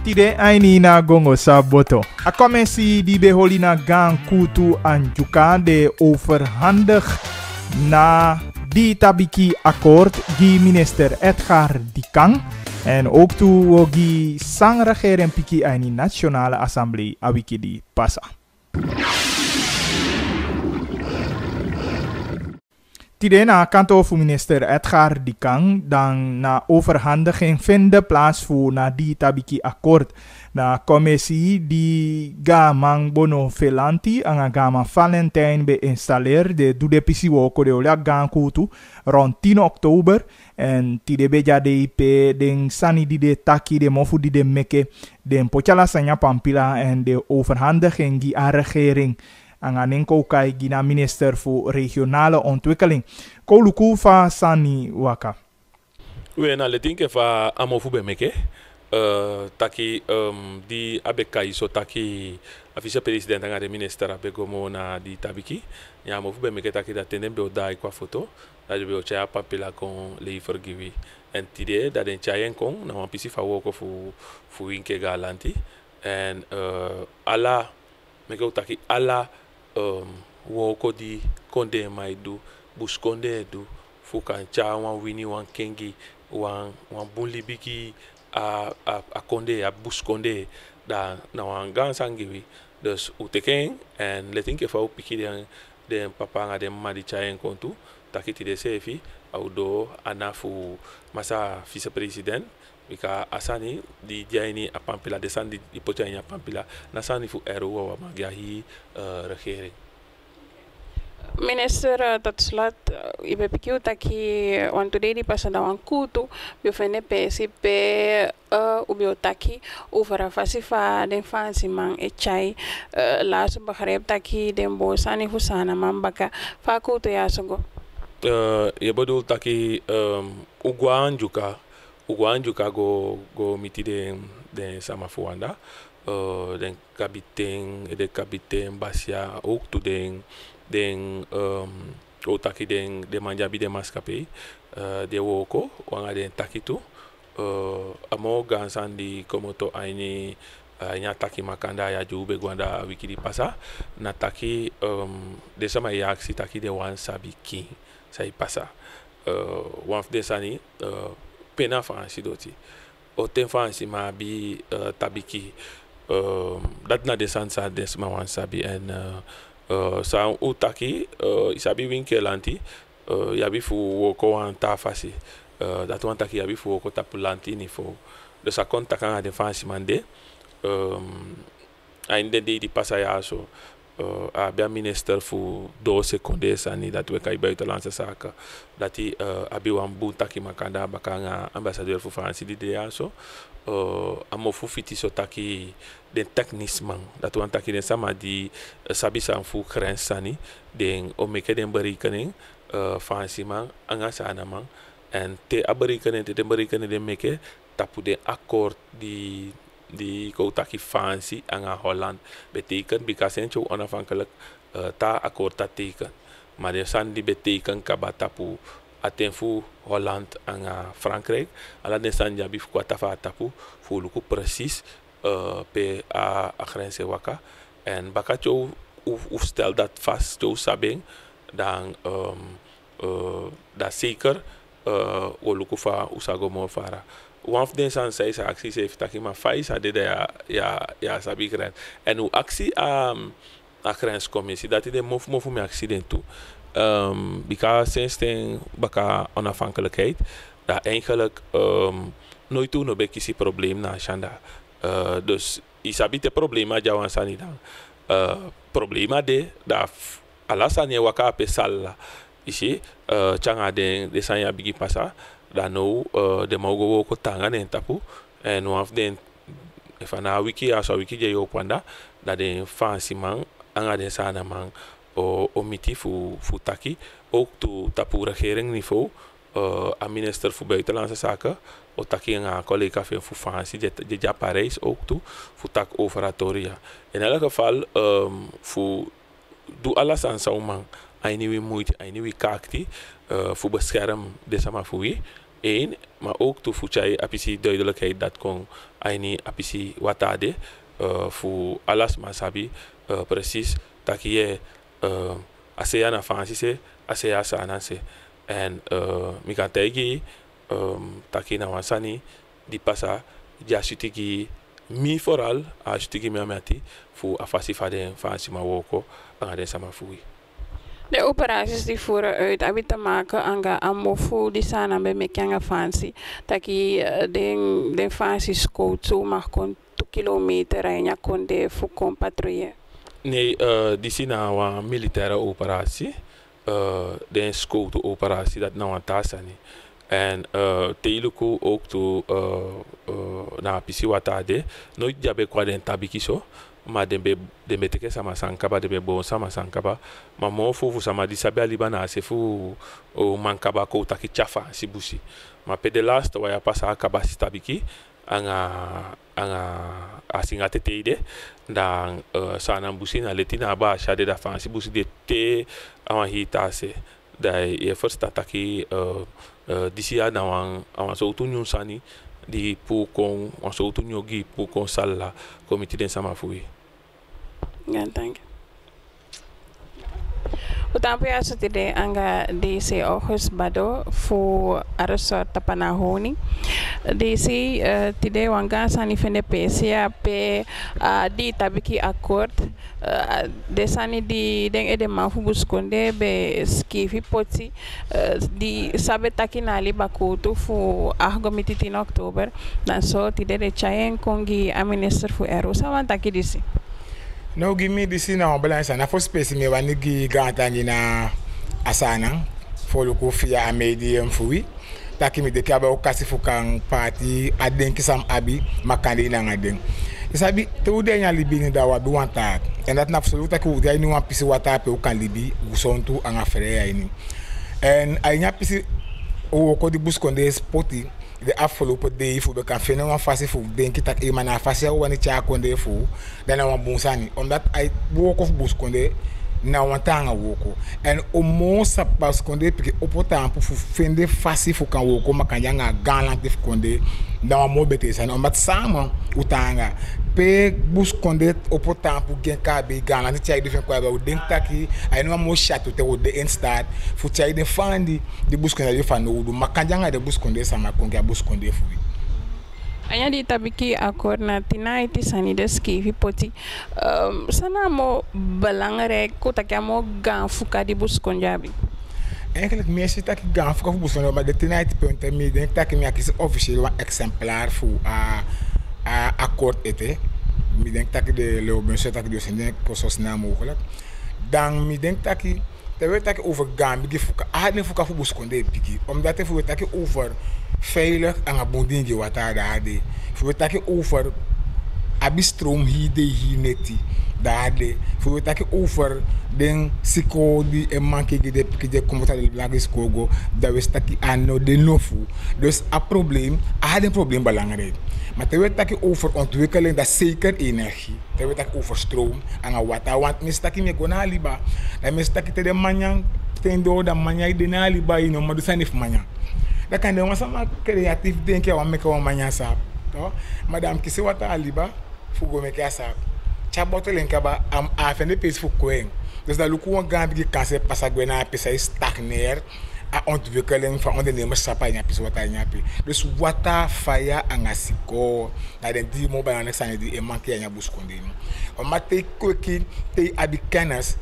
Tide aini na gongo sa boto. A commissie die beholi na gang kutu aan Juka de overhandig na die tabiki akkoord die minister Edgar Dikang en ook toe die sangregering piki aini nationale assemblee awiki di pasa. Tide na kantoor voor minister Edgar Dikang dan na overhandiging vinden plaats voor na die tabiki akkoord. Na commissie die gamang bono velanti ang gama Valentijn beïnstalleer de dudepisi woko de olia gang kutu rond 10 oktober en tide beja DIP den sani die de taki de mofu die de meke den pochala sanya pampila en de overhandiging die aan regering ang kai gina minister voor regionale ontwikkeling. Koluku fa sani waka. We na letinke fa amofu be meke. Taki di abekai so taki a vice-president nga de minister abegomo na di tabiki. Ya amofu be meke taki da tenen be odai kwa foto. Da be o chaya papila kon le forgivi. En tide da den chayen kon na wan pisi fa woko fu inke galanti. En ala meke o taki ala woko di konde maidu bus konde du fu kan cha wan wini wan kengi wan bunli biki a konde a bus konde da na wan gan sangiwi dus uteken en letin ke fa u piki den papa nga den madi chayen kontu takiti de sefi audo anafu masa vice president bika asani di jaini a pampila de sandi di potanya pampila nasani fu eru wa magiahi regering. Minister, tot slot, ik heb gekeken dat je, want today die pas aan een kutu, je vindt PCP, over een fasie van de fancy man, chai, laatst begrijp dat je de boos aan je husana man baka, vaak kutu ja zo go. Je bedoelt dat je Ugwan Juka go miti de samafuanda, de kapitein Basia ook to den otaki den manjabi de maskape de woko wanga den takitu amo gansan di komoto aini nya taki makanda ya jube gwanda wiki di pasa na taki de sama yaksi taki de wan sabi king sai pasa wan de sani pena fansi doti o ten fansi ma bi tabiki dat na de sansa des ma wan sabi en sa utaki isabi winkelanti yabi fu woko an ta fasi dat wan taki yabi fu woko tapulanti ni fo de sa konta kan de fansi mande ainde di pasa ya so a bia minister fu 2 secondes ani dat we kai buitenlandse zaken dat die abi wan bu taki makanda bakanga ambassadeur fu Fransi di de ya so amo fu fiti so taki den technisman dat wan taki den sama di sabi san fu grensani den o meke den berikening Fransi man anga sana man en te aberikening te berikening den meke tapu den akkoord die koutaki fancy aan Holland betekent because en zo onafhankelijk ta akkoord dat teken maar de san die betekent kabatapu atenfu Holland aan Frankrijk ala de san jabi fu kwatafa tapu fu luku precies pe a grense waka en bakacho u stel dat vast zo sabing dan dat zeker o luku fa usago mo fara one of them san say sa actie heeft dat maar faisa de ja sabi grens en hoe actie a grenscommissie dat de mofu me accident toe because sinds den baka onafhankelijkheid dat eigenlijk nooit toen op een probleem na shanda dus isabi te problema jawan sani dan problema de da alasani waka pe sala ici changa de sanya bigi pasa dan nou de mogo ko tanga en tapu en one of den fana wiki aso wiki je yo panda da de fancy man anga de sana man o miti fu taki ook to tapu regering niveau a minister voor buitenlandse zaken o taki een collega van fu fancy de ja Parijs ook toe fu tak overatoria in elk geval fu do alles aan zo man ainiwi moeite ainiwi kakti voor bescherm de sama fui Eén, maar ook toe voor jij apisi duidelijkheid dat kon aini apisi watade voor alles maar sabi precies dat je ASEA na fancy se ASEA sana se en mi kan tegi taki na wansani di passa ja shitiki mi vooral a shitiki mi amati voor afasi faden fancy ma woko aan de sama fui. De operaties die voeren uit hebben te maken anga amofu die sana be mekanga fancy taki den fancy scout zo mag kon 2 kilometer en ja kon de fu kon patrouille. Nee, die zien nou een militaire operatie, de scout operatie dat nou aan tasani en teluku ook to na pisi watade nooit jabe kwa den tabiki so. Maar de meteke sama sankaba de bon sama sankaba maar mo fu sama di sabe alibana se fu o mankaba ko taki chafa si busi maar pe de last wa ya pasa akaba si tabiki anga asinga teteide dan sana busi na letina ba shade da fansi busi de te awan hitase da e first ataki disi na awan so tunyu sani di pu kon wan so tunyu gi pu kon sala komiti den sama fui. Ja, dank je. Utampo ya sotide anga DC August Bado fu resort Tapanahoni. DC tide wanga sani fende pesia pe di tabiki akkoord de sani di den ede mafu buskonde be skifi poti di sabe takinali bakutu fu argomiti in oktober dan so tide de chayen kongi a minister fu ero sawan taki disi. No, give me this in our balance and for space me when you got na asana for local fia a medium fui. Taki me de kaba okasi fukang party adenki sam abi makandi na ngaden. Isabi to de nya libi ni da wa bi wan tak. And that na absolute ku de ni wan pisi wata pe o kan libi usontu an afere ya ni. And ay nya pisi o ko di buskonde sporti de afgelopen day voor kan vinden een fase voor denk ik dat iemand na fase wanneer je konde voor dan een bonsani omdat I walk of bus konde na wantanga woko en o monsa pas konde porque op tempo voor vinden fase voor kan woko maar kan janga galant de konde dan een mobete zijn omdat samen utanga pe bus konde op tempo gen kabe galant je de kwa ba denk taki I no mo chato te o de instad voor je de fandi de bus konde van no maar kan janga de bus konde sama konga bus konde voor Anya di tabiki akkoord na tinaiti sani de skifi poti sana mo belangrijk ko takya mo ganfuka di buskonjabi. Eigenlijk meestal dat ik ganfuka voor buskonjabi maar de tinaiti punten me denk dat ik me kies officieel een exemplaar voor akkoord ete. Me denk dat ik de leeuwbunset dat ik dus denk zo snel mogelijk. Dan me denk dat ik terwijl dat ik over Gambia fuka niet fuka voor buskonjabi omdat ik voor dat ik over veilig en abondingi wat daar hadden. Voor het dat over abistroom hier neti daar voor het dat over den siko die en manke de komt uit de lagers kogo dat we stakkie aan de nofu. Dus een probleem, een probleem belangrijk. Maar terwijl dat over ontwikkeling dat zeker energie. Terwijl dat over stroom en water want mistakkie me gona liba. Dat mistakkie te de manjang ten do dat manjang de na liba ino maar dus zijn niet manjang. Dat kan de sama creatief denken wat make wan manya sap. No? Madame kisi wata aliba fugo make asap. Chabotel en kaba am afende pes fu koeng. Dus dat luku wan gambi kanse pasagwena pesa stagneer a ontwikkeling van ondernemers sapa nya pes wata nya pe. Dus wata faya angasiko na den di mo ba next ane di e manke nya buskonde ni. O mate kweki te abikanas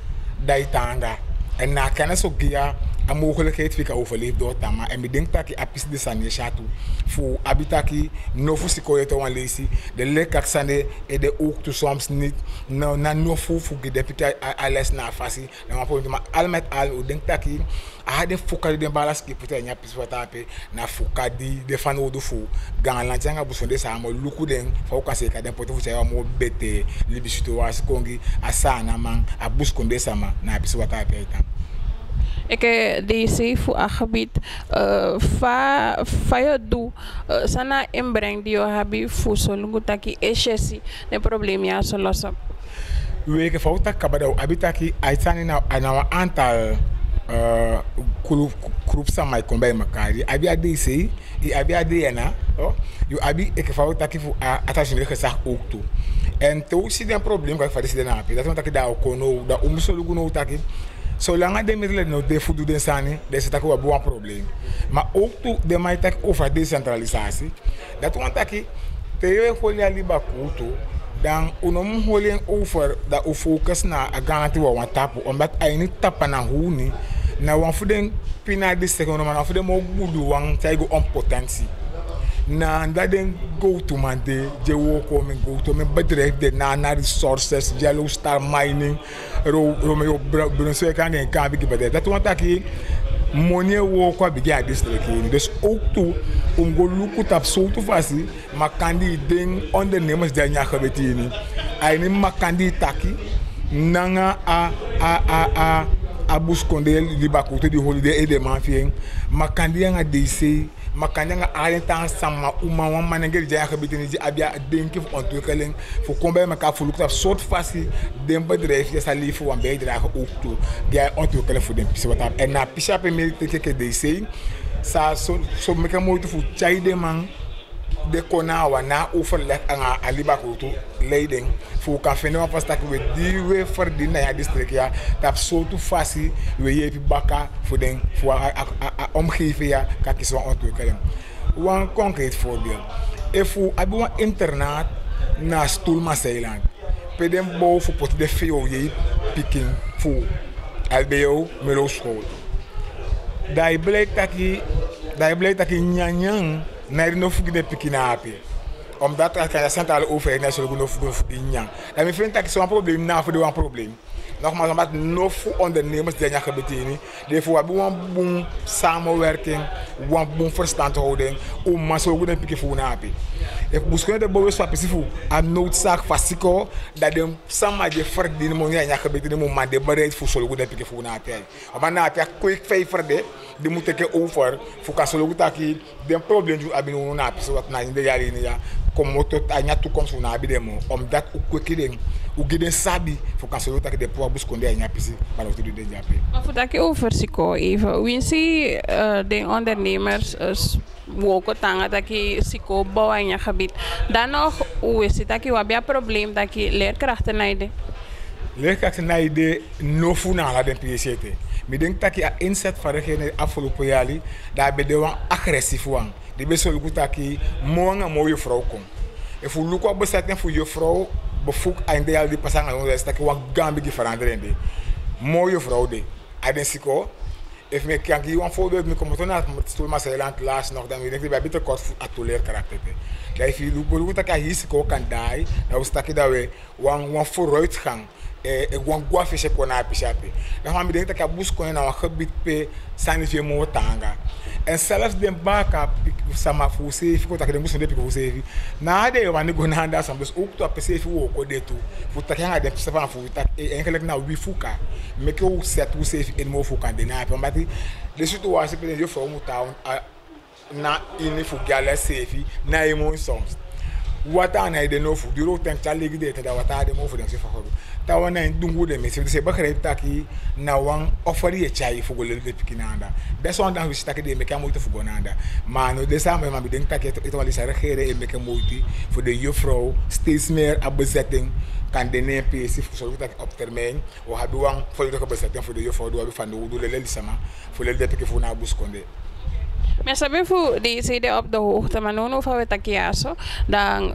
daitanga. En na kennis ook dia een mogelijkheid via overleefd door Tama. En ik denk dat ik apis de sanje chatu voor abitaki nofu sikoye te wan lesi de lekak sande en de ook to soms niet na nofu voor de deputy alles na fasi na maar point maar al met al ik denk dat ik de fokali de balas ki puta nya pis watape na fokadi de fan odu fu ganlan tanga busonde sa mo luku den fa ka se ka den poto fu cha mo bete libi situasie kongi asana man abuskonde sama na pis watape ita. Ik deze voor een gebied van je doe sana inbreng die je hebt voor zo'n taki eshesi de probleem ja zo lossen. We hebben fout dat kabado abitaki uitzien na een aantal Group samai kombai makari abi ADC e abi ADNA you abi ek fa taki fu attention de gesag ook toe en toe zie een probleem kan fadis de na api dat taki da kono da umsolu no taki zolang de middelen no de voedoe den sani de se taki wa bo een probleem maar ook toe de mai taki over decentralisatie dat want taki te yo holi ali bakuto dan unom holi over da o focus na aganti wa tapu omdat ai ni tapa na huni na wan fuden pina di second man afuden mo gudu wan taigo on potentie na ndaden go to man de wo ko men go to men bedrijf de na resources yellow star mining Romeo Brunswick kan en kan bigi bedrijf dat want aki money wo ko bigi a district ni dus ook toe om go look up so to fasi makandi den ondernemers de nya gebetini ai ni makandi taki nanga a busconde li bakuto di holiday e de manfien makandi nga DC makandi nga arentan sama uma wan manengel ja gebitini di abia denki fu ontwikkeling fu kombe maka fu lukta soort fasi den bedrijf ja sali fu wan bijdrage ook toe ja ontwikkeling fu den pisi wat en na pisi ape milite ke DC sa so meka moeite fu chai de man de konawa na overleg aan alibakuto leiding voor kan vinden wat pas dat we die we verdienen ja district ja dat zo toe fasi we je baka voor den voor omgeving ja kan kies wat ontwikkeling. Een concreet voorbeeld. If we hebben een internaat na Stoelmaseiland, pedem bouw voor pot de veel je picking voor LBO Melo school. Daar blijkt dat je nyanyang naar de nofugi de pikinapi omdat er kan centrale overheid naar zullen nofugi nyang dan vind dat zo'n probleem na voor de een probleem nogmaals omdat nofu ondernemers die gaan betalen daarvoor hebben we een boom samenwerking een boom verstandhouding om maar zo goed een pikje voor napi ik busken de bouwen specifiek aan noodzaak vastiko dat de samen die verdienen money gaan betalen maar de bereid voor zo goed een pikje voor napi maar na het quick favor de die moet ik over voor kan zo goed dat je de probleem je hebben nu napi zo wat na in de jaren ja kom tot aan je toekomst voor napi demo omdat ook quick ding ook geen sabi voor kan zo goed dat je de poa busken de napi zie maar ook de japi maar voor dat je over siko even we zien de ondernemers woko tanga dat je siko bouwen in je gebied dan nog hoe is het dat je wat bij probleem dat je leerkrachten naide leerkrachten naide no funala den PCT ik denk dat je inzet van de afgelopen jaren daar ben je agressief van die best wel goed dat je morgen een mooie vrouw komt en voor lukken op bezetting voor je vrouw bevoegd aan de al die passen aan ons dat je wat gambi veranderen de mooie vrouw de adensico if me kan je een voorbeeld me komen naar het Stoelmaseiland laatst nog dan denk ik bij beter kort voor atoleer karakter dat if je lukken dat je risico kan daar dan stak je dat we een vooruitgang wan guafishe kona pishapi dan gaan we denken dat je busco na een gebied pe sanifie mo tanga en zelfs de baka sama fusefi ko tak de busco de fusefi na de wan go na anda sam dus ook to pesefi wo ko de tu fu tak hanga de sefa fu tak eigenlijk na wi fuka me ko set fusefi en mo fuka de na pa mbati de situatie pe de fo mo ta na ini fu gala sefi na emo soms wata na de no fu duro tan challenge de ta wata de mo fu de se fa tawana ndungu de mesi se bakare taki na wan offer ye chai fugole de pikinanda that's one that we start de meka moeite fugonanda maar no de samen maar bedenk dat het wel is regeren en meka moeite voor de juffrouw steeds meer op bezetting kan de NPC voor dat op termijn we hebben wan volledige bezetting voor de juffrouw do van de do le lisama voor de pike voor na buskonde. Maar sabi voor deze de op de hoogte, maar nu over het takiaso, dan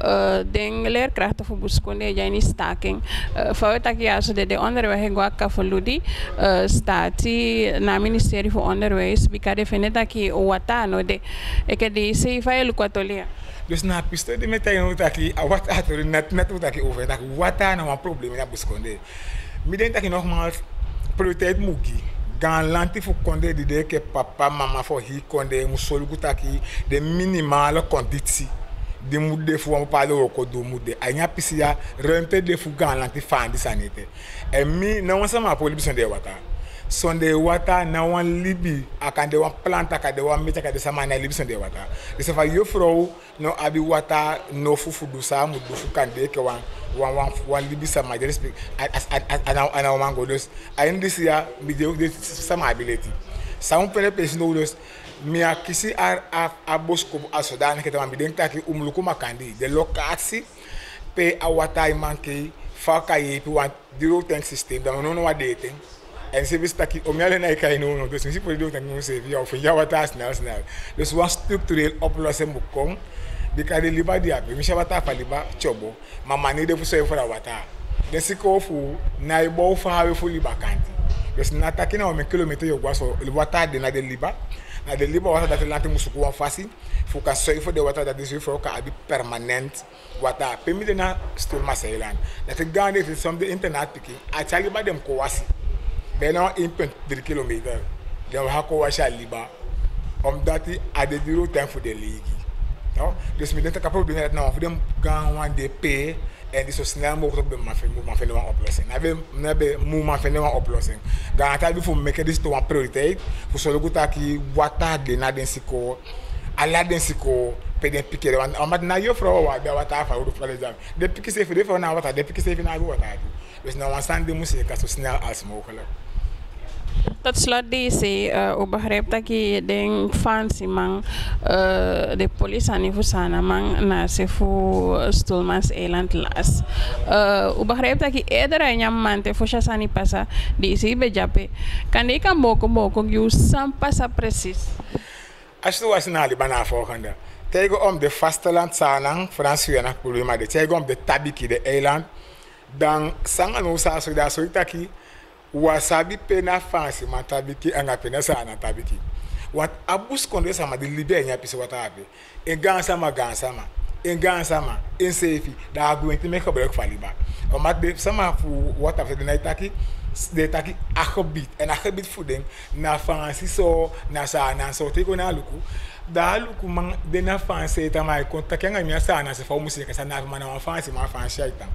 den leerkrachten voor buskonde jij niet staking. Voor het takiaso de onderwijs guaka voor ludi staat na ministerie voor onderwijs, bika defende taki wata no de, ik de se fa elukwatolia. Dus na piste de meteen taki wat achter net taki over dat wata no een probleem na buskonde. Mi denk dat je nogmaals prioriteit mugi. Gan lanti fu konde di de ke papa mama fo hi konde musolu gutaki de minimale conditie de mude fu am palo ko do mude anya pisia rempe de fu gan lanti fandi sanite e mi na won sama polibi sonde wata sonde wata na wan libi akande wan planta akande wan meta akande sama na libi sonde wata de se fa yo fro no abi wata no fu du sa mu du fu kande ke wan wan libi sama de respect ana mango dus ayin disia mi de sama ability sa pere pesino dus mi akisi a bosco a Sudan que também dentro aqui luku makandi de locatie pe awata manke faka yi pe wan diro tank system da no wa dating en se vista aqui o miale na kai no dus se pode diro tank no se via of ya wata snel dus was structureel oplossing bukom de kade liba dia pe mi shabata fa liba chobo mama ni de fu so fora wata de sikofu na ibo fa ha fu liba kanti dus na takina o me kilometer yo gwaso wata de na de liba na de liba wata dat lati musuku wan fasi fu ka so ifo de wata dat is ifo ka abi permanent wata pe mi de na still masailan dat gande it some the internet piki a chali ba dem ko wasi be na 1.3 km de ha ko washa liba dati a de diro time for the league no dus mi denta kapro de na fu dem gan wan de pay en die zo snel mogelijk bij mijn vinden een oplossing. Na be mijn vinden een oplossing. Dan gaat het voor maken dit een prioriteit. Voor zorgen dat ik wat de na den siko, alla den siko, pe den piquer. Want omdat na je vrouw wat daar van hoe voor examen. De piquer ze voor na wat, de piquer ze na wat. Dus nou we staan de muziek zo snel als mogelijk. Tot slot deze, u begrijpt dat je de fancy man, de politie aan niveau sana man na se fu Stolmans Eiland las. U begrijpt dat je eerder een jam man te fusha sani pasa, deze bejape. Kan je kan moko you sam pasa precies. Als je was na Libanon volgende, tegen de vasteland sanang Frans na problema de tegen de tabiki de eiland, dan sangan no sa so da so itaki. Wasabi pena fancy man tabiki anga pena sana tabiki wat abus konde sama de libe nya pise wata abi en gansama en sefi da aguenti make a break faliba o mat de sama fu wata fe de naitaki de taki akobit en akobit fuden na fancy so na sana so te ko na luku da luku man de na fancy ta mai konta kenga mi sana se fa musika sana man na fancy aitam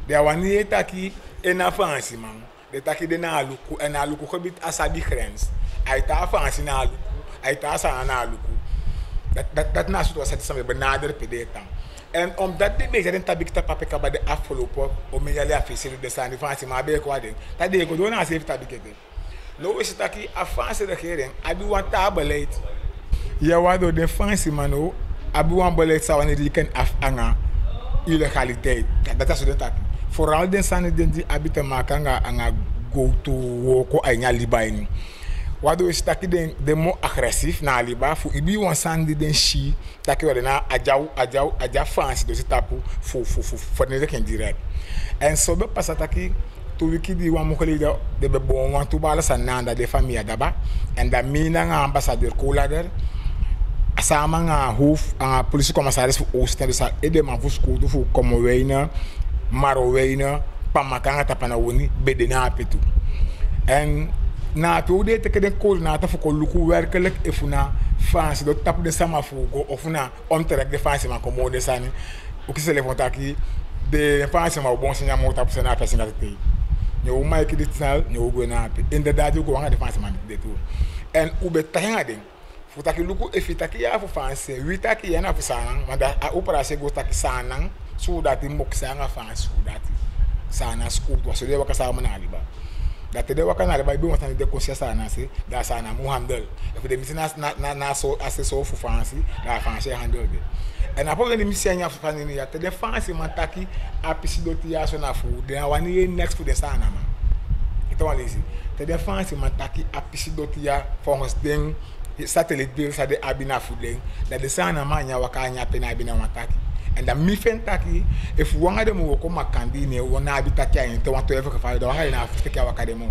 de awani taki en na fancy man de taki de na luku en na luku gebit asabi grens ai ta fancy na luku ai ta sa na luku dat na soort was het benader pedetam en omdat de bezig den tabik ta papeka ba de aflopo o me yale afisiri de sani fancy ma be ko aden ta de ko do na save tabikete lo is taki afanse de regering abi wan ta beleid ya wado de fancy mano abi wan beleid sa wan die ken af anga illegaliteit dat is de taki vooral den sani den die abita makanga anga go to woko anya libaini wado is taki de mo agressief na liba fu ibi wan sandi den shi taki wade na aja fancy do tapu fu ne ken direct en so be pasataki to wiki di wan mo kolida de be bon wan to bala sananda de famille daba en da mina nga ambassadeur kolader asama nga hof a police commissaris fu oosten sa ede man fu skudu fu como weina maro weina pamakanga tapana woni bedena apetu en na to de te keden kol na ta fu ko luku werkelijk efuna fancy do tapu de sama fu go ofuna omtrek de fancy man como de sani o que se levanta aqui de fancy ma bon sinya mo tapu sana pesa ngate nyo mai ki ditnal nyo go na ape inderdaad go wanga de fancy man de to en ube tanga den fu taki luku efitaki ya fu fancy witaki ya na fu sana manda a operase go taki sana so that the moksanga fancy so that sana school to so de wakasa mana aliba dat de wakana ba bi watan de conscience na se da sana mu handle if de mitina na so assessor fu fancy da fancy handle de en apo de misianya fu fancy ya te de fancy mataki apisidoti ya so na fu de wani next fu de sana ma ito wali si te de fancy mataki apisidoti ya for den satellite bill sa de abina fu den da de sana ma nya wakanya pe na abina mataki and the mifen taki if wanga de mo ko makandi ne wona abitaki ayin te wato ever ka fa do ha na afika wa kademo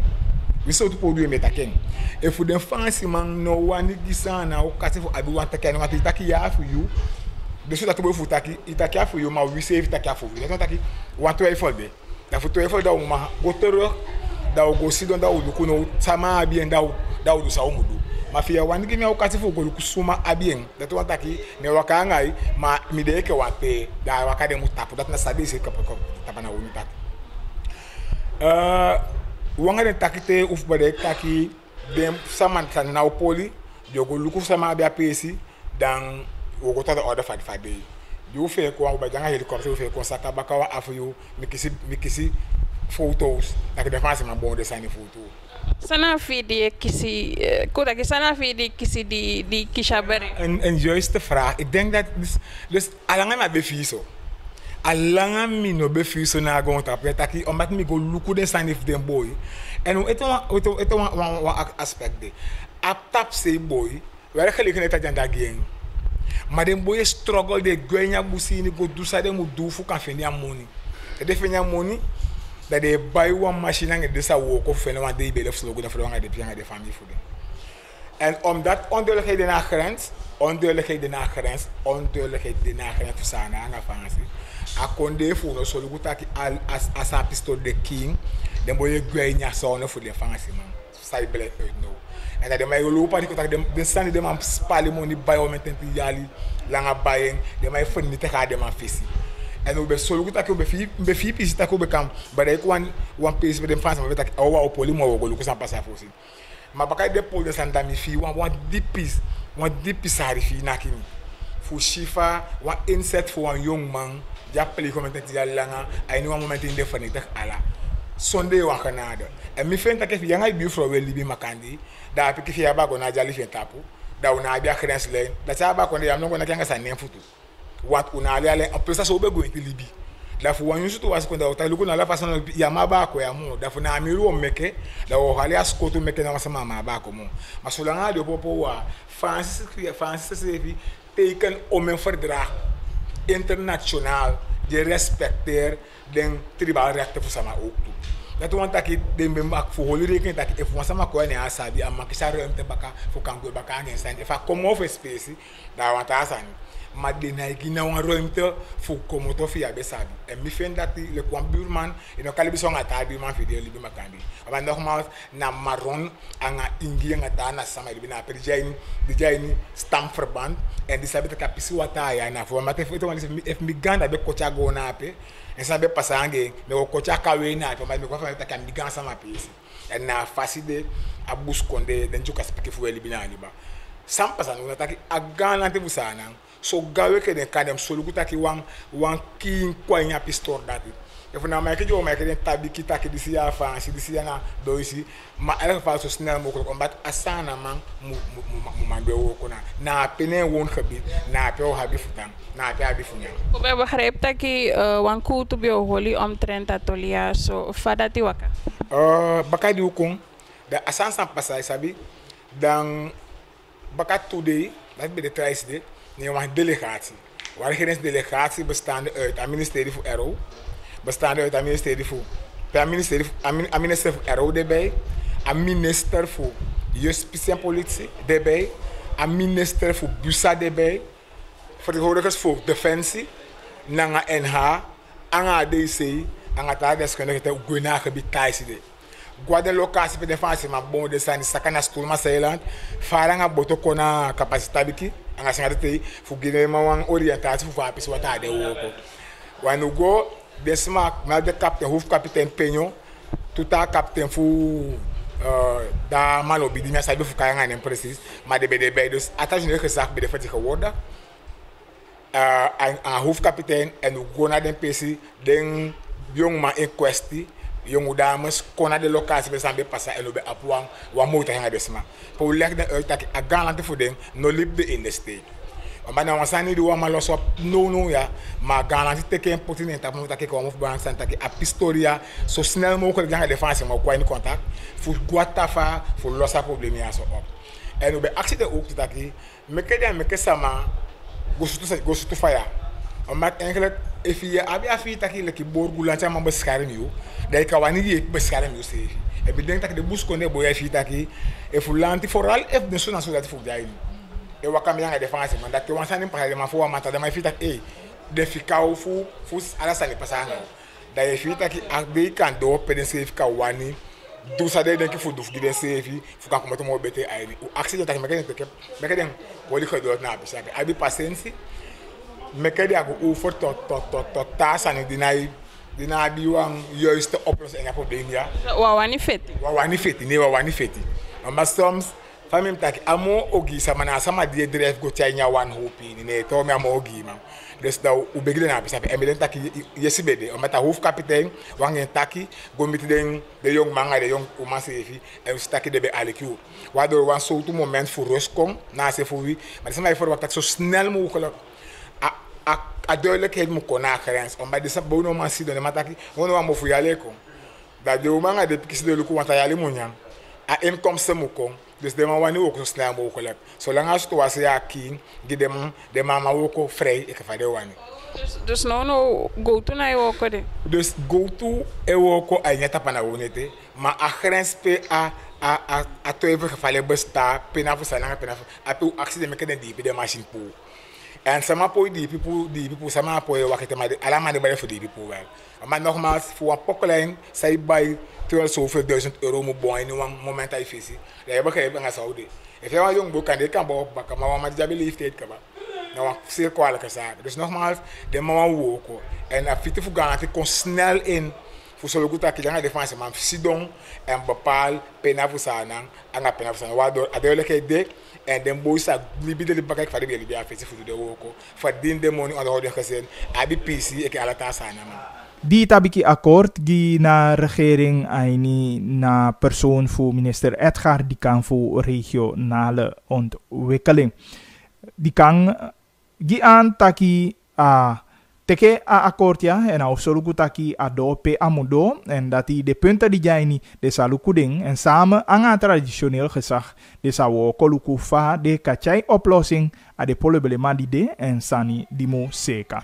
we so to produce metaken if the fancy man no wani gisana o kati fu abi wanta kan wati taki ya for you de so that we fu taki itaki for you ma we save taki for you don't taki wato e folde da fu to e folda o ma go toro da o go sidon da o du kuno sama abi en da o du sa o mudu mafia wani gimi au katifu go kusuma abien dat wataki ne wakangai ma mideke wape da wakade mutapu dat na sadisi kapako tapana woni tak wanga de takite uf bade taki dem saman kan na poli jogo luku sama abi apesi dan wogo ta order fadi You feel ko ba janga helicopter you feel ko saka baka wa afu you mikisi photos like the fancy man bon design photo. Sana fidi kisi kuda ki sana fidi kisi di kishabere. En juist de vraag, ik denk dat dus alanga ma befiso. Alanga mi no befiso na go tapre taki omdat mi go luku de sign if dem boy. En het een aspect de. Ap tap say boy, waar gelegen het agenda gang. Maar dem boy struggle de gwenya busini go do sa dem do fu kan fenya money. De fenya money dat they buy one machine and this a work of one day be left slogan voor de piano de familie voor dem. En omdat onduidelijkheid na grens, onduidelijkheid na grens voor sana anga fancy. A konde fu no so lugu taki as a pistol de king, dem boy gwenya so no voor de fancy man. Sai bele no. En dat de mij lopen die kotak de sani de man spali money buy o meten yali langa buying, de mij fun ni te ga de man fisi. En we so lugu taki be fi pisi taki be kam, but ik one piece with dem fancy maar taki awa o poli mo go lugu san passa fosi. Maar bakay de pol de sanda mi fi one deep piece hari fi nakini fu shifa one insect for one young man jappeli ko meten ti langa ay ni one moment in de fani tak ala Sunday wa kanada e mi fen take fi yanga bi fro we libi makandi da piki fi aba go na jali fi tapu da una bia credence len da cha ba ko ne am no go na kanga sa nem futu wat una ale en plus so be go in libi da fu wan yusu to was ko da ota lugu na la façon ya maba ko ya mo da fu na amiru o meke da o hali askoto meke na sama maba ko mo masolanga de popo wa Francis Sevi teken om een verdrag internationaal de respecteer den tribal rechten voor sama ook toe. Dat want dat ik de membak voor holy rekening dat ik voor sama ko ne asabi amma kisa ruimte baka voor kan go baka ngen san if I come off space da want asan maar de naiki na wan ruimte voor komoto via besabi en mi vind dat le kwam buurman in okalibi songa ta buurman video libi makandi aber nogmaals na maron anga ingi nga ta na sama libi na per jaini stamverband en die sabe ta kapisi wata ya na voor mate foto wan if mi ganda be kocha go na pe en sabe pasange me ko kocha ka we na pe maar me ko fa ta kan mi gan sama pesi en na faside abus konde den juka speak fu libi na liba sam pasan una ta ki agana te busana so gawe ke den kadem so lugu taki wan king kwa nya pistor dati e funa ma ke jo ma ke den tabi ki taki disi ya fancy disi na do isi ma ala fa so snel mo ko combat asana man mu mande wo ko na pene won khabit na pe o habi futan na pe habi funya ko be begrijp taki wan ku to bio holi omtrent atolia so fadati waka bakadi ukun da asansan pasai sabi dan bakat today dat be de tries de nee, maar delegatie. Waar geen delegatie bestaande uit het ministerie voor RO, bestaande uit het ministerie voor RO erbij, een minister voor Justitie en Politie erbij, een minister voor Busa erbij, vertegenwoordigers voor Defensie, Nanga NH, Anga DC, Anga Tadeskundige te Gwena gebied Thaiside. Guarda locatie voor defensie, maar bon de zijn sakana stoel maar Zeeland, faranga boto kona capaciteit biki. Anga singa te fugine ma wan oriëntatie voor apis wat ade woko wanu go desma na de captain hoofdkapitein Peño tuta captain fu da malo bi dimia sabe fu kaya ngane precies maar de BDB dus attention gezag bij de vertige geworden een hoofdkapitein en go na den PC den jongman in kwestie jonge dames kon naar de locatie bij zijn passen en op apuang wat motor hangen desma voor legde uit dat ik galante voor den no liep in de steek maar nou was niet doen maar los op no ja maar galante teken potin dat moet ik komen voor bank zijn dat ik a pistoria zo snel mogelijk gaan defensie maar kwai in contact voor guatafa voor losa problemen ja zo op en op accident ook dat ik meke sama go to fire omdat eigenlijk if je abi dat je borgulancha maar bescherm je dat ik wanneer je bescherm je zeg en bedenk dat de bus kon de boy afie dat je if lanti vooral if de zona zo dat voor jij e wakam yang defensie man dat je wanneer niet pas maar voor mata dat maar dat de fikau fu ala sale pasanga dat je fie dat je abi kan do pedense fikau wani do sa de denk je voor doef gide sevi fu kan komen mo bete ai o accident dat me ken woli khodot na bisa abi paciência mekedi ako over tot tasa ni dina di wan juiste oplossing en probleem ja wawani feti nee wawani feti maar soms famim taki amo ogi sama na sama die drive go tanya one hope ni ne to me amo ogi man dus da u begin na bisa emelen taki yesibede o mata hoofdkapitein wangen taki go mit den de jong manga de jong uma sefi e staki de be aliku waardoor wan so tu moment voor rust kom na se voor wie maar sama voor wat zo snel mogelijk a duidelijkheid moet kunnen grens omdat de sabbo no man si de mataki wono wa mo fu yale ko da de manga de pikisi de luku wanta yale munyam a inkomsten moet komen. Dus de man wanneer ook zo snel mogelijk. Zolang als het was ja king, die de mama ook vrij, ik ga de wanneer. Dus no go to na ook de. Dus go to ook a nyata pana wonete, maar a grens pe a to even gevallen besta, pena voor sananga pena a pe accident met de diep de machine pool. En sama po die people sama po wakete maar ala man de bij voor die people wel. Maar nogmaals voor een pokkelijn zij bij terwijl zoveel €1000 moet boeien in een moment dat je visie. Dat heb ik begrepen aan Saudi. Als je een jong boek kan, dit kan bouwen bakken, maar wat je leeftijd kan maken. Nou, zeer kwalijke zaken. Dus nogmaals, de mama woken. En als je voor gaan, je komt snel in. Voor zo'n goed dat je dan defensie, maar sidon en bepaal pena voor sanang en a pena voor sanang. Waardoor de duidelijkheid dik en de boys zijn libido de bakijk van de België visie voor de woken. Verdien de money onderhouden gezin. Abi PC, ik heb alle taal sanang. Die tabiki akkoord gi na regering aini na persoon voor minister Edgar Dikang voor regionale ontwikkeling. Dikang gi aan taki a teke a akkoord ja en au soluku taki a do pe amudo en dat die de punten die jaini de salukuding en samen aan traditioneel gezag de sawo koluku fa de kachai oplossing a de problema die de en sani dimo seka.